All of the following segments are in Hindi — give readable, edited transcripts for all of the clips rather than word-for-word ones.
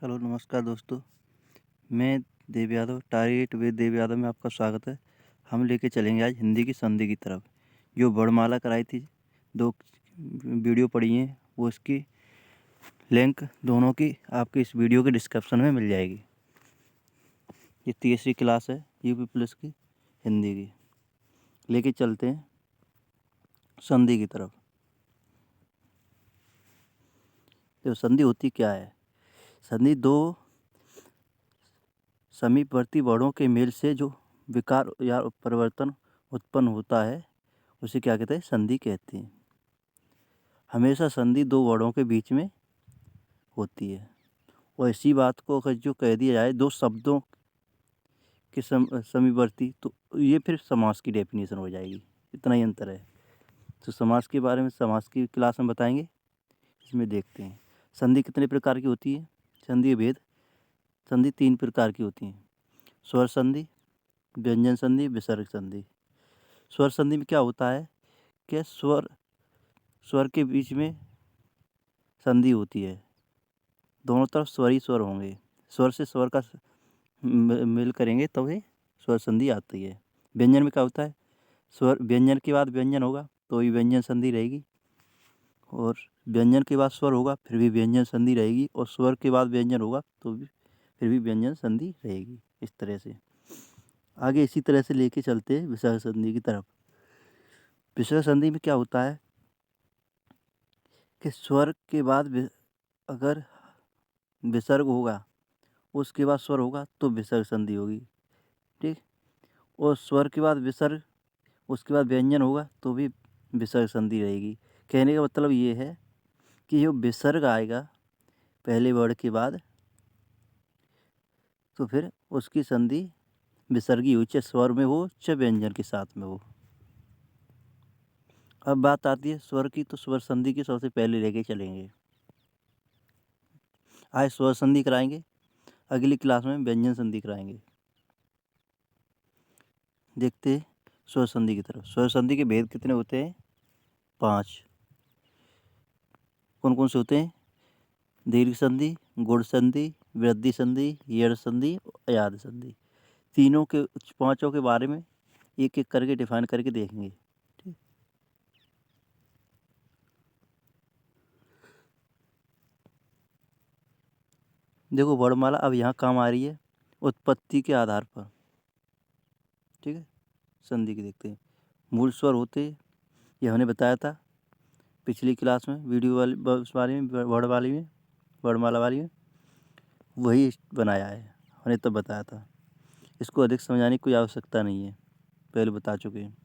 हेलो नमस्कार दोस्तों। मैं देव यादव टारगेट विद देव यादव में आपका स्वागत है। हम लेके चलेंगे आज हिंदी की संधि की तरफ। जो वर्णमाला कराई थी, 2 वीडियो पड़ी हैं, वो इसकी लिंक दोनों की आपके इस वीडियो के डिस्क्रिप्शन में मिल जाएगी। ये तीसरी क्लास है यूपी प्लस की हिंदी की। लेके चलते हैं संधि की तरफ। तो संधि होती क्या है? संधि 2 समीपवर्ती वर्णों के मेल से जो विकार या परिवर्तन उत्पन्न होता है, उसे क्या कहते हैं? संधि कहते हैं। हमेशा संधि 2 वर्णों के बीच में होती है। और इसी बात को अगर जो कह दिया जाए 2 शब्दों के समीपवर्ती, तो ये फिर समास की डेफिनेशन हो जाएगी। इतना ही अंतर है। तो समास के बारे में समास की क्लास में बताएंगे। इसमें देखते हैं संधि कितने प्रकार की होती है। संधि भेद। संधि 3 प्रकार की होती हैं: स्वर संधि, व्यंजन संधि, विसर्ग संधि। स्वर संधि में क्या होता है कि स्वर के बीच में संधि होती है। दोनों तरफ स्वर ही स्वर होंगे। स्वर से स्वर का मेल करेंगे तो ही स्वर संधि आती है। व्यंजन में क्या होता है? स्वर व्यंजन के बाद व्यंजन होगा तो ही व्यंजन संधि रहेगी, और व्यंजन के बाद स्वर होगा फिर भी व्यंजन संधि रहेगी, और स्वर के बाद व्यंजन होगा तो भी फिर भी व्यंजन संधि रहेगी। इस तरह से आगे इसी तरह से लेके चलते हैं विसर्ग संधि की तरफ। विसर्ग संधि में क्या होता है कि स्वर के बाद अगर विसर्ग होगा, उसके बाद स्वर होगा तो विसर्ग संधि होगी। ठीक। और स्वर के बाद विसर्ग, उसके बाद व्यंजन होगा तो भी विसर्ग संधि रहेगी। कहने का मतलब ये है कि जो विसर्ग आएगा पहले वर्ड के बाद, तो फिर उसकी संधि विसर्गी हो, चाहे स्वर में हो चाहे व्यंजन के साथ में हो। अब बात आती है स्वर की, तो स्वर संधि की सबसे पहले लेके चलेंगे। आज स्वर संधि कराएंगे, अगली क्लास में व्यंजन संधि कराएंगे। देखते हैं स्वर संधि की तरफ। स्वर संधि के भेद कितने होते हैं? 5। कौन कौन से होते हैं? दीर्घ संधि, गुण संधि, वृद्धि संधि, यड़ संधि, अयाद संधि। तीनों के, पांचों के बारे में एक एक करके डिफाइन करके देखेंगे। ठीक। देखो वर्णमाला अब यहाँ काम आ रही है उत्पत्ति के आधार पर। ठीक है। संधि की देखते हैं। मूल स्वर होते, ये हमने बताया था पिछली क्लास में, वीडियो वाली उस वाली में, वर्णमाला वाली में वही बनाया है, हमने तब बताया था। इसको अधिक समझाने की कोई आवश्यकता नहीं है, पहले बता चुके हैं।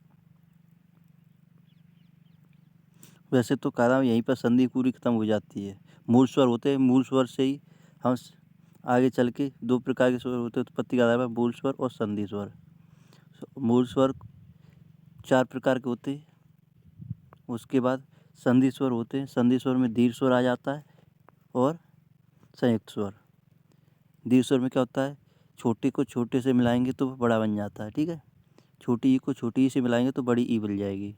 वैसे तो कहा यहीं पर संधि पूरी खत्म हो जाती है। मूल स्वर होते हैं, मूल स्वर से ही हम आगे चल के 2 प्रकार के स्वर होते हैं उत्पत्ति के आधार पर, मूल स्वर और संधि स्वर। मूल स्वर 4 प्रकार के होते हैं। उसके बाद संधि स्वर होते हैं। संधि स्वर में दीर्घ स्वर आ जाता है और संयुक्त स्वर। दीर्घ स्वर में क्या होता है? छोटे को छोटे से मिलाएंगे तो बड़ा बन जाता है। ठीक है। छोटी ई को छोटी ई से मिलाएंगे तो बड़ी ई बन जाएगी।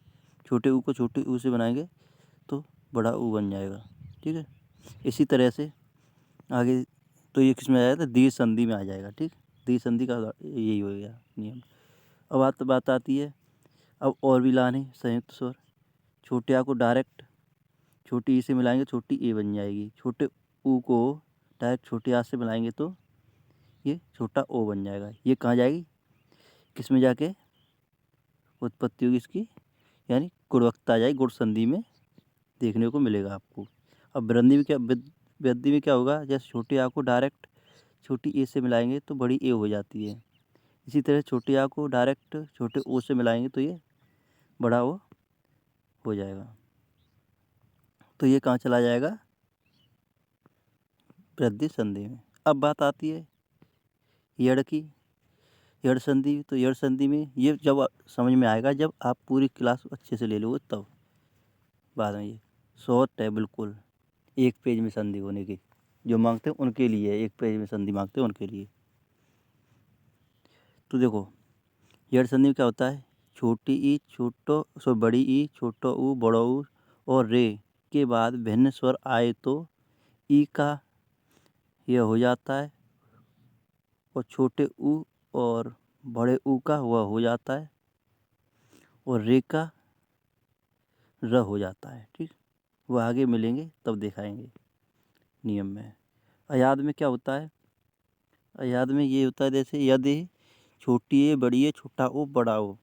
छोटे ऊ को छोटे ऊ से बनाएंगे तो बड़ा ऊ बन जाएगा। ठीक है। इसी तरह से आगे तो ये किस में आ जाएगा? दीर्घ संधि में आ जाएगा। ठीक। दीर्घ संधि का यही हो गया नियम। अब बात आती है, अब और भी लाने संयुक्त स्वर। छोटे आ को डायरेक्ट छोटी ई से मिलाएंगे, छोटी ए बन जाएगी। छोटे ऊ को डायरेक्ट छोटे आ से मिलाएंगे तो ये छोटा ओ बन जाएगा। ये कहाँ जाएगी? किस में जाके उत्पत्ति होगी इसकी, यानी गुणवत्ता आ जाएगी, गुण संधि में देखने को मिलेगा आपको। अब वृद्धि में क्या होगा? जैसे छोटे आ को डायरेक्ट छोटी ए से मिलाएंगे तो बड़ी ए हो जाती है। इसी तरह छोटे आ को डायरेक्ट छोटे ओ से मिलाएंगे तो ये बड़ा ओ हो जाएगा। तो ये कहाँ चला जाएगा? वृद्धि संधि में। अब बात आती है यड़ की, यड़ संधि। तो यड़ संधि में ये जब समझ में आएगा जब आप पूरी क्लास अच्छे से ले लोगे, तब बाद में ये शॉर्ट है बिल्कुल, एक पेज में संधि होने की जो मांगते हैं उनके लिए, एक पेज में संधि मांगते हैं उनके लिए। तो देखो यड़ संधि में क्या होता है? छोटी ई बड़ी ई, छोटो ऊ, बड़ो ऊ और रे के बाद भिन्न स्वर आए तो ई का यह हो जाता है, और छोटे ऊ और बड़े ऊ का वह हो जाता है, और रे का र हो जाता है। ठीक, वह आगे मिलेंगे तब दिखाएंगे नियम में। अयाद में क्या होता है? अयाद में ये होता है जैसे यदि छोटी ए बड़ी ए छोटा ओ बड़ा ओ,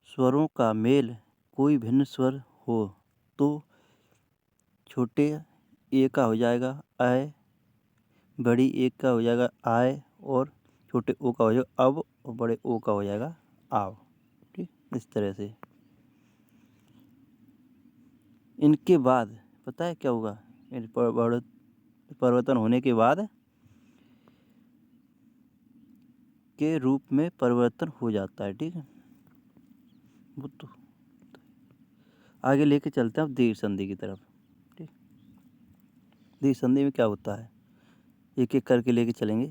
स्वरों का मेल कोई भिन्न स्वर हो तो छोटे ए का हो जाएगा अय, बड़ी ए का हो जाएगा आय, और छोटे ओ का हो जाएगा अब, और बड़े ओ का हो जाएगा आव। ठीक, इस तरह से। इनके बाद पता है क्या होगा? परिवर्तन होने के बाद के रूप में परिवर्तन हो जाता है। ठीक है, वो तो आगे लेके चलते हैं अब दीर्घ संधि की तरफ। ठीक, दीर्घ संधि में क्या होता है एक एक करके लेके चलेंगे।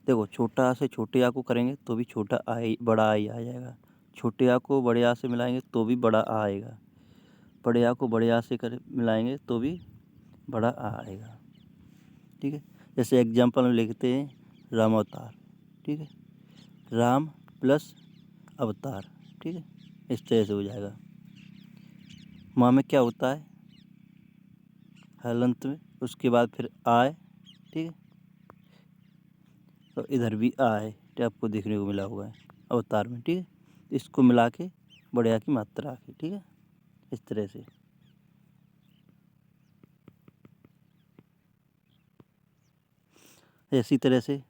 देखो, छोटा आ से छोटे आ को करेंगे तो भी छोटा आई बड़ा आई आ जाएगा। छोटे आ को बड़े आ से मिलाएंगे तो भी बड़ा आ आएगा। बड़े आ को बड़े आ से मिलाएंगे तो भी बड़ा आ आएगा। ठीक है, जैसे एग्जाम्पल में लिखते हैं राम अवतार। ठीक है, राम प्लस अवतार। ठीक है, इस तरह से हो जाएगा। माँ में क्या होता है? हलंत में, उसके बाद फिर आय। ठीक है, तो इधर भी आय, तो आपको देखने को मिला हुआ है अवतार में। ठीक है, इसको मिला के बड़े आ की मात्रा आ गई। ठीक है, इस तरह से। इसी तरह से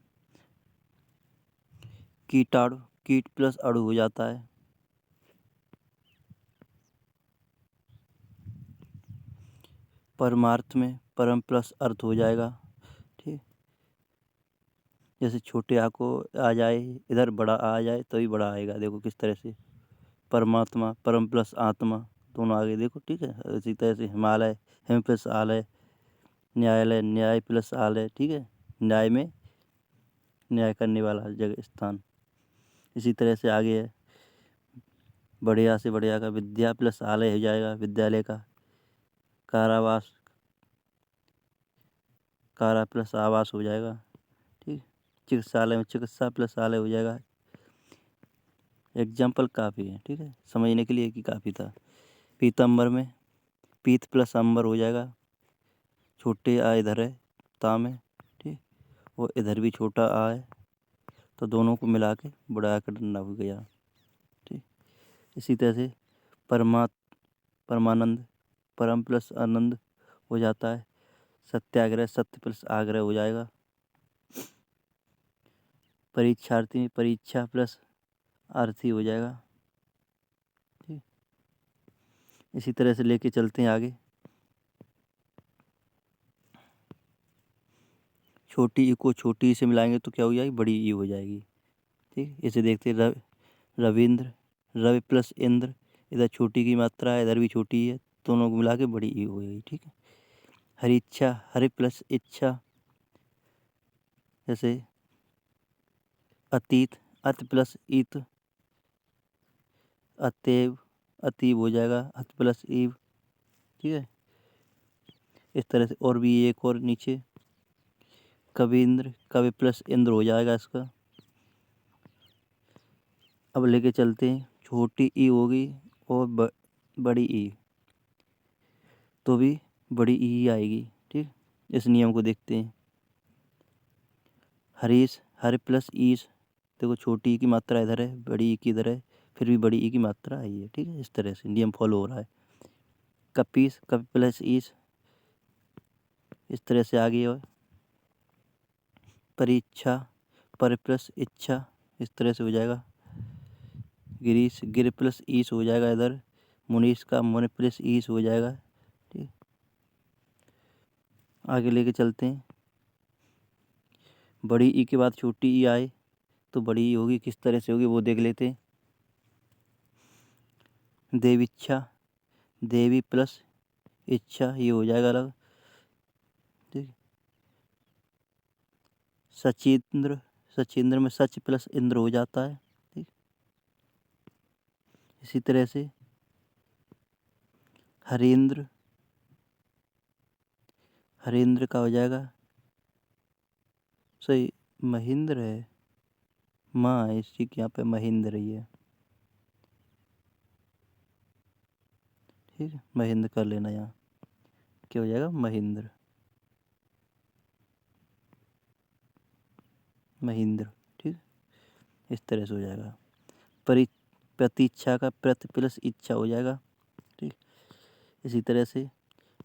कीटाणु, कीट प्लस अणु हो जाता है। परमार्थ में परम प्लस अर्थ हो जाएगा। ठीक, जैसे छोटे आ को आ जाए इधर बड़ा आ जाए तो ही बड़ा आएगा। देखो किस तरह से, परमात्मा परम प्लस आत्मा दोनों आगे देखो। ठीक है, इसी तरह से हिमालय हिम प्लस आलय, न्यायालय न्याय प्लस आलय। ठीक है, न्याय में न्याय करने वाला जगह स्थान। इसी तरह से आगे है बड़े आ से बड़े आ का विद्या प्लस आलय हो जाएगा, विद्यालय का। कारावास, कारा प्लस आवास हो जाएगा। ठीक, चिकित्सालय में चिकित्सा प्लस आलय हो जाएगा। एग्जाम्पल काफ़ी है। ठीक है, समझने के लिए कि काफ़ी था। पीताम्बर में पीत प्लस अंबर हो जाएगा। छोटे आ इधर है ता में। ठीक, वो इधर भी छोटा आ है, तो दोनों को मिला के बड़ा कर डंडा हो गया। ठीक, इसी तरह से परमानंद परम प्लस आनंद हो जाता है। सत्याग्रह सत्य प्लस आग्रह हो जाएगा। परीक्षार्थी में परीक्षा प्लस आरती हो जाएगा। ठीक, इसी तरह से लेके चलते हैं आगे। छोटी ई को छोटी ई से मिलाएंगे तो क्या हो जाएगी? बड़ी ई हो जाएगी। ठीक, इसे देखते हैं रविंद्र, रवि प्लस इंद्र, इधर छोटी की मात्रा है इधर भी छोटी है, दोनों को मिला के बड़ी ई हो जाएगी। ठीक है, हरि इच्छा हरि प्लस इच्छा, जैसे अतीत अत प्लस ईत, अतएव अतीब हो जाएगा अत प्लस ईव। ठीक है, इस तरह से। और भी एक और नीचे कविंद्र, कवि प्लस इंद्र हो जाएगा इसका। अब लेके चलते हैं, छोटी ई होगी और बड़ी ई, तो भी बड़ी ई आएगी। ठीक, इस नियम को देखते हैं। हरीश हर प्लस ईस, देखो छोटी ई की मात्रा इधर है बड़ी ई की इधर है, फिर भी बड़ी ई की मात्रा आई है। ठीक है, इस तरह से नियम फॉलो हो रहा है। कपीस कपि प्लस ईस, इस तरह से आगे और परीक्षा पर प्लस इच्छा, इस तरह से हो जाएगा। गिरीश गिर प्लस ईस हो जाएगा इधर। मुनीश का मुन प्लस ईस हो जाएगा। ठीक, आगे लेके चलते हैं। बड़ी ई के बाद छोटी ई आए तो बड़ी ई होगी, किस तरह से होगी वो देख लेते हैं। देवीच्छा देवी प्लस इच्छा, ये हो जाएगा अलग। ठीक, सचिंद्र सचिंद्र में सच प्लस इंद्र हो जाता है। ठीक, इसी तरह से हरेंद्र हरेंद्र का हो जाएगा सही, महेंद्र है, माँ है इसी के यहाँ पे महेंद्र ही है। ठीक है, महेंद्र कर लेना यहाँ, क्या हो जाएगा महेंद्र, महेंद्र। ठीक, इस तरह से हो जाएगा। प्रतीक्षा का प्रति प्लस इच्छा हो जाएगा। ठीक, इसी तरह से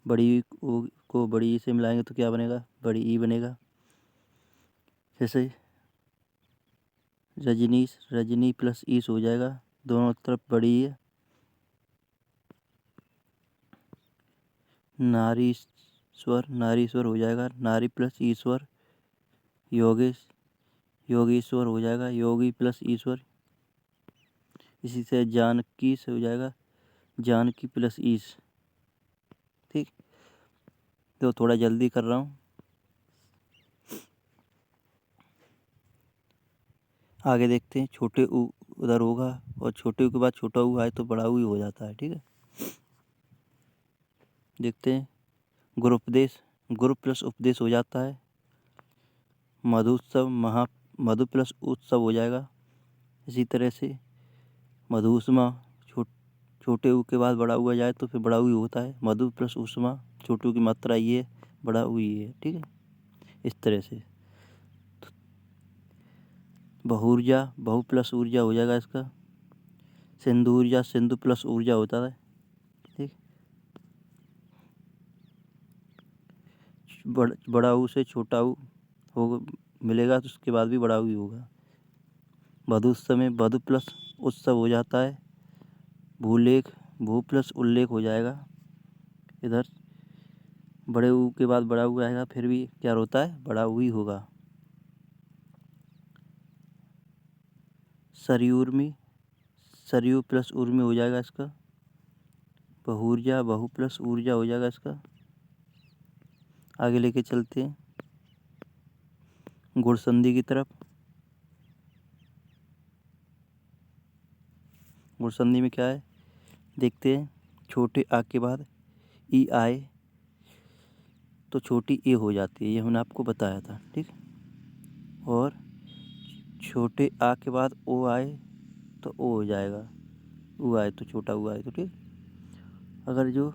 बड़ी को बड़ी ई से मिलाएंगे तो क्या बनेगा, बड़ी ई बनेगा। जैसे रजनीश, रजनी प्लस ईस हो जाएगा, दोनों तरफ बड़ी ई है। नारीश्वर, नारीश्वर हो जाएगा, नारी प्लस ईश्वर। योगेश, योगेश्वर हो जाएगा, योगी प्लस ईश्वर। इसी से जानकी से हो जाएगा, जानकी प्लस ईश। ठीक, तो थोड़ा जल्दी कर रहा हूँ। आगे देखते हैं, छोटे ऊ उधर होगा और छोटे ऊ के बाद छोटा ऊ आए तो बड़ा ऊ ही हो जाता है। ठीक है, देखते हैं। गुरुपदेश, गुरु प्लस उपदेश हो जाता है। मधुत्सव, मधु प्लस उत्सव हो जाएगा। इसी तरह से मधुष्मा, छोटे ऊ के बाद बड़ा ऊ आ जाए तो फिर बड़ा ऊ ही होता है। मधु प्लस उष्मा, छोटू की मात्रा ये, बड़ा ऊ ही है। ठीक है, इस तरह से। बहुऊर्जा, बहु प्लस ऊर्जा हो जाएगा इसका। सिंधु ऊर्जा, सिंधु प्लस ऊर्जा होता है। ठीक, बड़ा ऊ से छोटा ऊ होगा मिलेगा तो उसके बाद भी बड़ा ऊ ही होगा। वधुत्सव में वधु प्लस उत्सव हो जाता है। भूलेख, भू प्लस उल्लेख हो जाएगा। इधर बड़े ऊ के बाद बड़ा ऊ आएगा, फिर भी क्या होता है, बड़ा ऊ ही होगा। सरयूर्मी, सरयू प्लस उर्मी हो जाएगा इसका। बहुऊर्जा, बहु प्लस ऊर्जा हो जाएगा इसका। आगे लेके चलते हैं गुण संधि की तरफ। गुण संधि में क्या है देखते हैं। छोटे आ के बाद ई आए तो छोटी ए हो जाती है, ये हमने आपको बताया था। ठीक, और छोटे आ के बाद ओ आए तो ओ हो जाएगा, ऊ आए तो छोटा ऊ आए तो। ठीक, अगर जो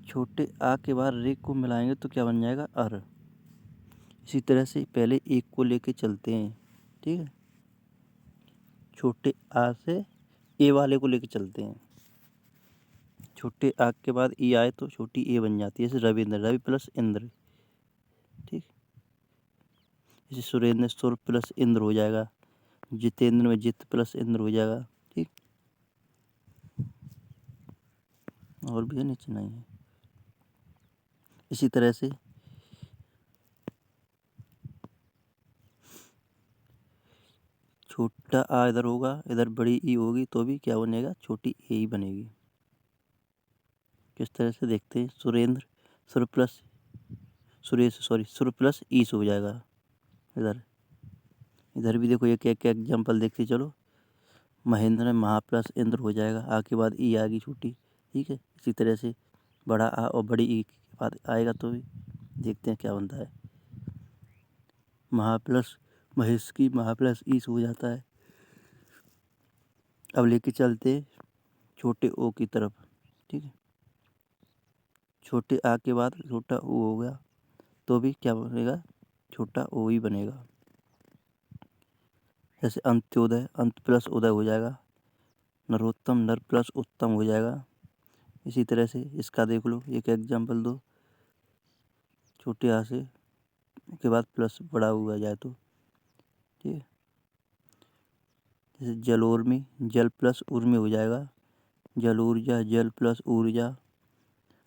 छोटे आ के बाद रे को मिलाएंगे तो क्या बन जाएगा, अर। इसी तरह से पहले एक को लेके चलते हैं। ठीक है, छोटे आ से ए वाले को लेके चलते हैं। छोटे आ के बाद ई आए तो छोटी ए बन जाती है, जैसे रविंद्र, रवि प्लस इंद्र। ठीक, जैसे सुरेंद्र, सुर प्लस इंद्र हो जाएगा। जितेंद्र में जित प्लस इंद्र हो जाएगा। ठीक, और भी है, नीचे नहीं है। इसी तरह से छोटा आ इधर होगा, इधर बड़ी ई होगी तो भी क्या बनेगा, छोटी ए ही बनेगी। किस तरह से देखते हैं। सुरेंद्र, सुर प्लस सुरेश, सॉरी सुर प्लस ईस हो जाएगा। इधर इधर भी देखो, एक एक एग्जाम्पल देखते चलो। महेंद्र में महा प्लस इंद्र हो जाएगा, आ के बाद ई आ गई छोटी। ठीक है, इसी तरह से बड़ा आ और बड़ी ई के बाद आएगा तो भी देखते हैं क्या बनता है। महा प्लस महेश की महा प्लस ईस हो जाता है। अब लेके चलते छोटे ओ की तरफ। ठीक है, छोटे आ के बाद छोटा ओ हो गया तो भी क्या बनेगा, छोटा ओ ही बनेगा। जैसे अंत्योदय, अंत प्लस उदय हो जाएगा। नरोत्तम, नर प्लस उत्तम हो जाएगा। इसी तरह से इसका देख लो, एक एग्जाम्पल दो। छोटे आ से के बाद प्लस बड़ा हुआ जाए तो। ठीक है, जैसे जलोर्मी, जल प्लस उर्मी हो जाएगा। जल ऊर्जा, जल प्लस ऊर्जा।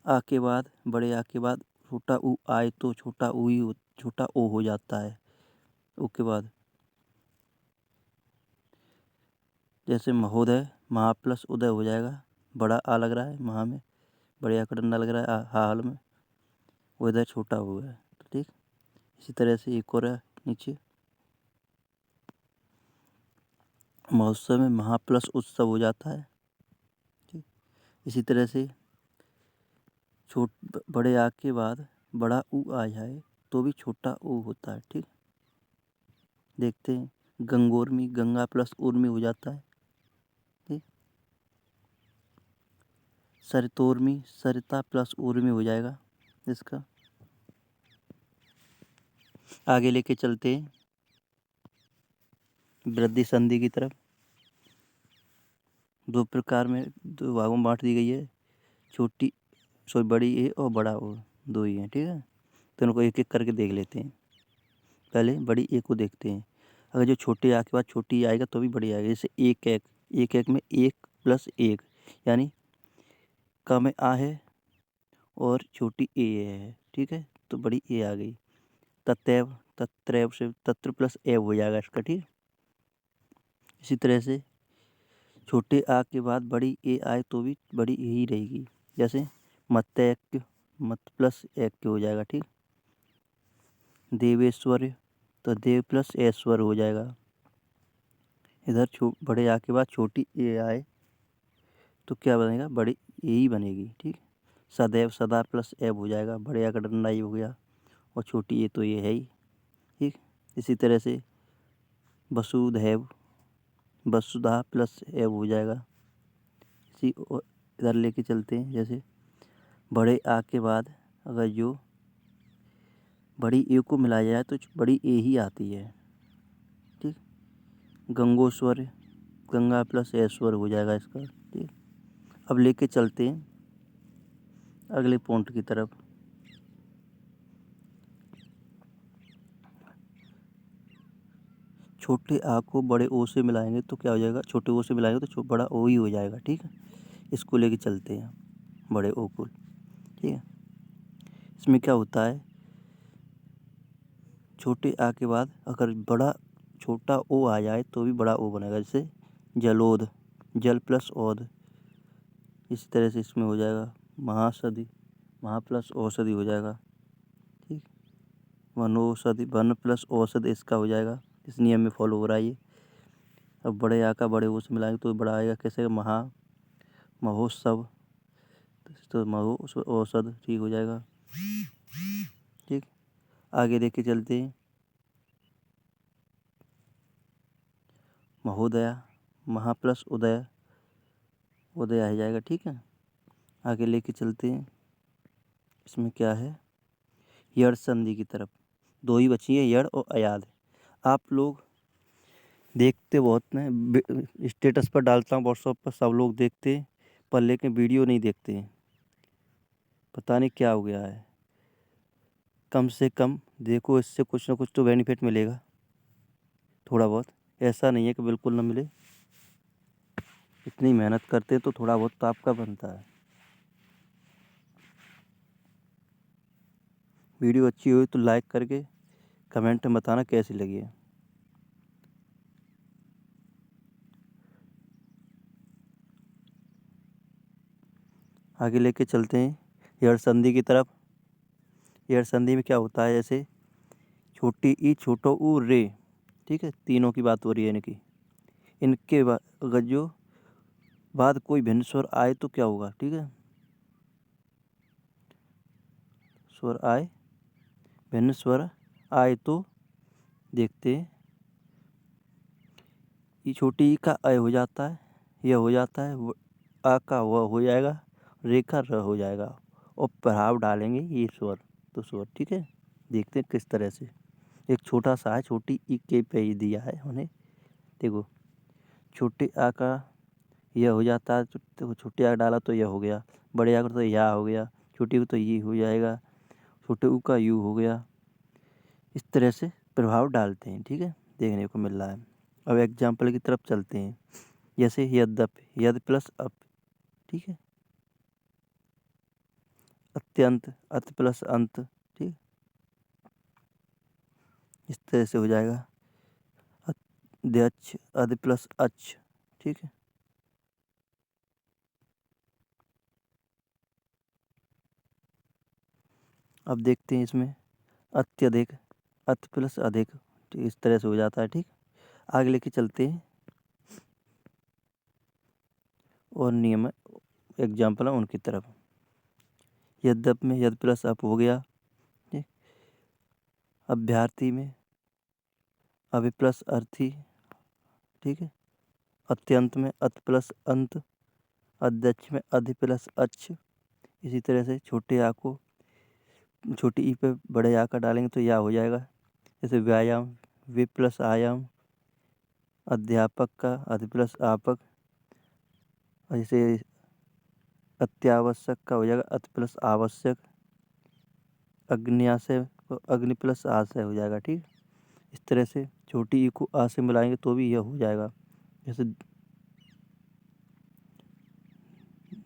आ के बाद बड़े आ के बाद छोटा ऊ आए तो छोटा ऊ ही छोटा ओ हो जाता है। ओ के बाद जैसे महोदय, महा प्लस उदय हो जाएगा। बड़ा आ लग रहा है महा में, बड़े आ का डंडा लग रहा है हाल में, वो इधर छोटा हुआ है। तो ठीक, इसी तरह से एक और है नीचे। महोत्सव में महा प्लस उत्सव हो जाता है। ठीक, इसी तरह से बड़े आ के बाद बड़ा ऊ आ जाए तो भी छोटा ओ होता है। ठीक, देखते हैं। गंगोर्मी, गंगा प्लस उर्मी हो जाता है। ठीक, सरितोर्मी, सरिता प्लस उर्मी हो जाएगा इसका। आगे लेके चलते हैं वृद्धि संधि की तरफ। दो प्रकार में, दो भागों में बांट दी गई है। छोटी बड़ी ए और बड़ा ओ, दो ही हैं। ठीक है, तो इनको एक एक करके देख लेते हैं। पहले बड़ी ए को देखते हैं। अगर जो छोटे आ के बाद छोटी आएगा तो भी बड़ी आएगी। जैसे एक एक, एक एक में एक प्लस एक, यानी का में आ है और छोटी ए है। ठीक है, तो बड़ी ए आ गई। तत्रैव, तत्रैव से तत्र प्लस एव हो जाएगा इसका। ठीक, इसी तरह से छोटे आ के बाद बड़ी ए आए तो भी बड़ी ए ही रहेगी। जैसे मत्तैक्य, मत प्लस ऐक्य हो जाएगा। ठीक, देवेश्वर्य, तो देव प्लस ऐश्वर्य हो जाएगा। इधर बड़े आ के बाद छोटी ए आए तो क्या बनेगा, बड़ी ए ही बनेगी। ठीक, सदैव, सदा प्लस एब हो जाएगा। बड़े आ का डंडा ही हो गया और छोटी ए तो ये है ही। ठीक, इसी तरह से वसुधैव, वसुधा प्लस एब हो जाएगा। इसी इधर लेके चलते हैं। जैसे बड़े आ के बाद अगर जो बड़ी ए को मिलाया जाए तो बड़ी ए ही आती है। ठीक, गंगोस्वर, गंगा प्लस ऐश्वर्य हो जाएगा इसका। ठीक, अब लेके चलते हैं अगले पॉइंट की तरफ। छोटे आ को बड़े ओ से मिलाएंगे तो क्या हो जाएगा, छोटे ओ से मिलाएंगे तो बड़ा ओ ही हो जाएगा। ठीक है, इसको लेके चलते हैं बड़े ओ को। ठीक है, इसमें क्या होता है, छोटे आ के बाद अगर बड़ा छोटा ओ आ जाए तो भी बड़ा ओ बनेगा। जैसे जलोद, जल प्लस औद। इसी तरह से इसमें हो जाएगा महासधि, महा प्लस औषधि हो जाएगा। ठीक, वनौषधि, वन प्लस औषधि इसका हो जाएगा। इस नियम में फॉलो हो रहा है ये। अब बड़े आ का बड़े ओ से मिलाएंगे तो बड़ा आएगा। कैसे, महा, महोत्सव, तो महो औषध। ठीक हो जाएगा। ठीक, आगे देख के चलते हैं। महोदया, महा प्लस उदय, उदय आ जाएगा। ठीक है, आगे लेके चलते हैं। इसमें क्या है, यड़ संधि की तरफ। दो ही बची है, यड़ और अयाद। आप लोग देखते बहुत हैं, स्टेटस पर डालता हूँ व्हाट्सएप पर, सब लोग देखते हैं पर लेकिन वीडियो नहीं देखते हैं। पता नहीं क्या हो गया है। कम से कम देखो, इससे कुछ ना कुछ तो बेनिफिट मिलेगा थोड़ा बहुत। ऐसा नहीं है कि बिल्कुल ना मिले। इतनी मेहनत करते तो थोड़ा बहुत तो आपका बनता है। वीडियो अच्छी हुई तो लाइक करके कमेंट में बताना कैसी लगी है। आगे लेके चलते हैं यड़ संधि की तरफ। यड़ संधि में क्या होता है, जैसे छोटी ई, छोटो ऊ, रे। ठीक है, तीनों की बात हो रही है इनकी। इनके बाद अगर जो बाद कोई भिन्न स्वर आए तो क्या होगा। ठीक है, स्वर आए, भिन्न स्वर आए तो देखते हैं। ये छोटी ई का अय हो जाता है, यह हो जाता है। आ का वह हो जाएगा, रे का र हो जाएगा और प्रभाव डालेंगे ये स्वर तो स्वर। ठीक है, देखते हैं किस तरह से। एक छोटा सा है, छोटी ई के पे ही दिया है उन्हें। देखो, छोटे आ का यह हो जाता है, तो छोटे आ डाला तो यह हो गया। बड़े आ का तो या हो गया, छोटी को तो ये हो जाएगा, छोटे ऊ का यू हो गया। इस तरह से प्रभाव डालते हैं। ठीक है, देखने को मिल रहा है। अब एग्जाम्पल की तरफ चलते हैं। जैसे यद्यप, यद प्लस अप। ठीक है, अत्यंत, अत प्लस अंत। ठीक, इस तरह से हो जाएगा। अध्यक्ष, अध प्लस अच्छ। ठीक है, अब देखते हैं इसमें अत्यधिक, अत प्लस अधिक। ठीक, इस तरह से हो जाता है। ठीक, आगे लेके चलते हैं और नियम एग्जाम्पल है उनकी तरफ। यद्यप में यद प्लस अप हो गया, अभ्यर्थी में अभि प्लस अर्थी, ठीक है। अत्यंत में अत प्लस अंत, अध्यक्ष में अधि प्लस अच्छ। इसी तरह से छोटे आ को छोटी ई पे बड़े आ का डालेंगे तो या हो जाएगा। जैसे व्यायाम वि प्लस आयाम, अध्यापक का अधि प्लस आपक। जैसे अत्यावश्यक का हो जाएगा अत प्लस आवश्यक। अग्न्याशय को अग्नि प्लस आशय हो जाएगा, ठीक। इस तरह से छोटी ई को आ से मिलाएंगे तो भी यह हो जाएगा। जैसे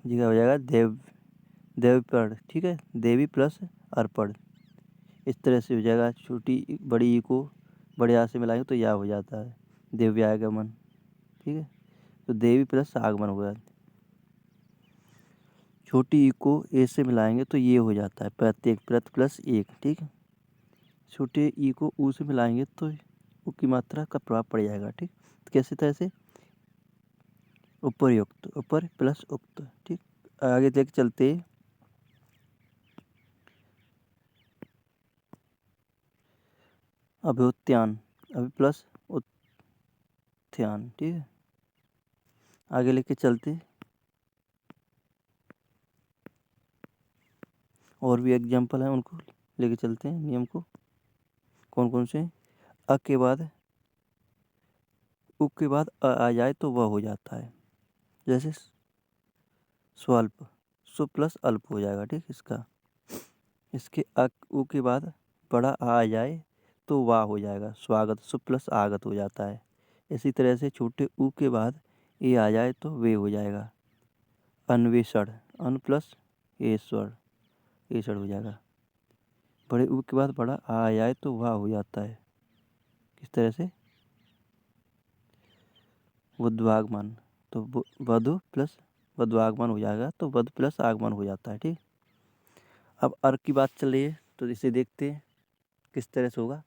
जी का हो जाएगा देवपर्ण, ठीक है। देवी प्लस अर्पण। इस तरह से हो जाएगा। छोटी बड़ी ई को बड़े आ से मिलाएंगे तो या हो जाता है दिव्यागमन, ठीक है। तो देवी प्लस आगमन हो गया। छोटी ई को ए से मिलाएंगे तो ये हो जाता है प्रत्येक प्रत प्लस एक, ठीक है। छोटे ई को ऊ से मिलाएंगे तो ऊ की मात्रा का प्रभाव पड़ जाएगा, ठीक। तो कैसे तरह से उपरयुक्त ऊपर प्लस उक्त, ठीक। आगे देख चलते अभ्युत्थान अभि प्लस उत्थान, ठीक है। आगे लेके चलते और भी एग्जाम्पल हैं, उनको लेके चलते हैं नियम को। कौन कौन से? अ के बाद उ के बाद अ आ जाए तो वह हो जाता है। जैसे स्वल्प सु प्लस अल्प हो जाएगा, ठीक। इसके अ उ के बाद बड़ा आ जाए तो वाह हो जाएगा। स्वागत सु प्लस आगत हो जाता है। इसी तरह से छोटे ऊ के बाद ए आ जाए तो वे हो जाएगा। अन्वेषण अन प्लस ईश्वर ईश्वर हो जाएगा। बड़े ऊ के बाद बड़ा आ जाए तो वाह हो जाता है। किस तरह से? बुद्धागमन तो वधु प्लस वधुआगमन हो जाएगा तो वधु प्लस आगमन हो जाता है, ठीक। अब अर्क की बात चल रही है तो इसे देखते हैं किस तरह से होगा।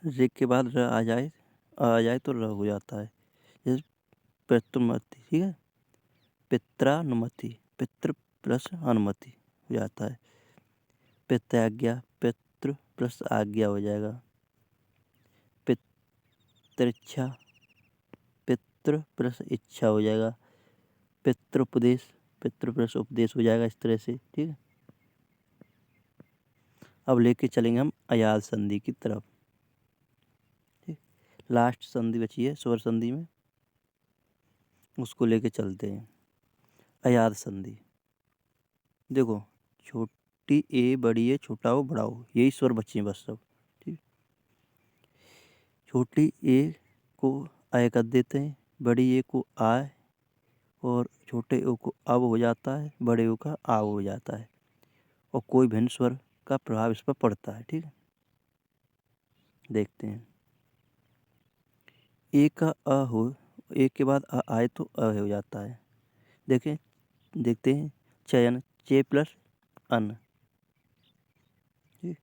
रे के बाद र आ जाए तो र हो जाता है। जैसे पितृमति, ठीक है। पित्रानुमति पितृ प्लस अनुमति हो जाता है। पित्राज्ञा पितृ प्लस आज्ञा हो जाएगा। पितृच्छा पितृ प्लस इच्छा हो जाएगा। पितृपदेश पितृ प्लस उपदेश हो जाएगा। इस तरह से, ठीक है। अब लेके चलेंगे हम अयाल संधि की तरफ, ठीक। लास्ट संधि बची है स्वर संधि में, उसको लेके चलते हैं। अयाल संधि देखो, छोटी ए बड़ी ए छोटा ओ बड़ा ओ, यही स्वर बचे हैं बस सब, ठीक। छोटी ए को आय कर देते हैं, बड़ी ए को आय, और छोटे ओ को अब हो जाता है, बड़े ओ का आव हो जाता है, और कोई भिन्न स्वर का प्रभाव इस पर पड़ता है, ठीक है। देखते हैं। ए का अ हो, ए के बाद अ आए तो अ हो जाता है। देखें देखते हैं। चयन चे प्लस अन, ठीक।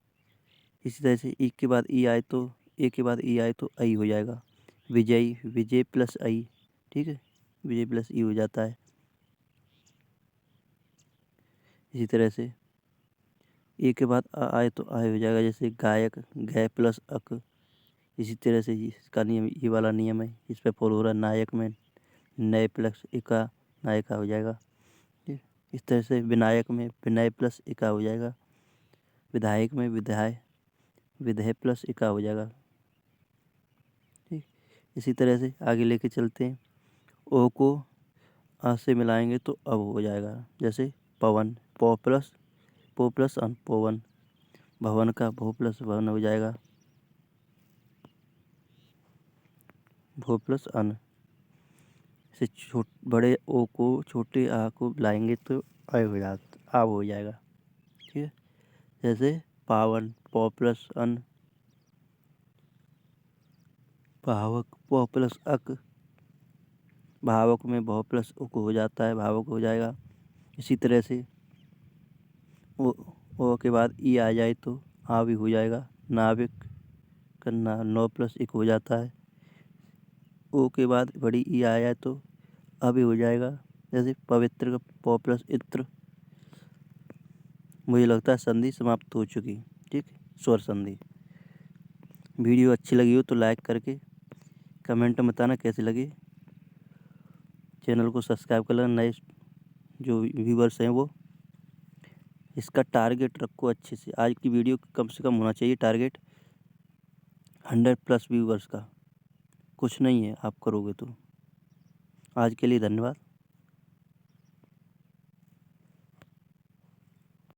इसी तरह से ई के बाद ई आए तो ए के बाद ई आए तो आई हो जाएगा। विजयी विजय प्लस आई, ठीक है। विजय प्लस ई हो जाता है। इसी तरह से ए के बाद अ आए तो आय हो जाएगा। जैसे गायक गय प्लस अक। इसी तरह से इसका नियम ये वाला नियम है, इस पर फॉलो हो रहा है। नायक में नए प्लस इका नायिका हो जाएगा, ठीक। इस तरह से विनायक में विनय प्लस इका हो जाएगा। विधायक में विधेय प्लस इका हो जाएगा, ठीक। इसी तरह से आगे लेके चलते हैं। ओ को आ से मिलाएंगे तो अब हो जाएगा। जैसे पवन पो प्लस अन पवन। भवन का भो प्लस भवन हो जाएगा। भो प्लस अन से बड़े ओ को छोटे आ को लाएंगे तो आय हो जाता आव हो जाएगा, ठीक है। जैसे पावन पौ प्लस अन, भावक पौ प्लस अक। भावक में भौ प्लस उक हो जाता है, भावक हो जाएगा। इसी तरह से ओ के बाद ई आ जाए तो आ भी हो जाएगा। नाविक करना नौ प्लस एक हो जाता है। ओ के बाद बड़ी ई आ जाए तो आ भी हो जाएगा। जैसे पवित्र का प प्लस इत्र, मुझे लगता है संधि समाप्त हो चुकी। ठीक, स्वर संधि। वीडियो अच्छी लगी हो तो लाइक करके कमेंट में बताना कैसी लगी। चैनल को सब्सक्राइब कर लेना, नए जो व्यूवर्स हैं वो। इसका टारगेट रखो अच्छे से। आज की वीडियो कम से कम होना चाहिए टारगेट 100+ व्यूवर्स का। कुछ नहीं है आप करोगे तो। आज के लिए धन्यवाद।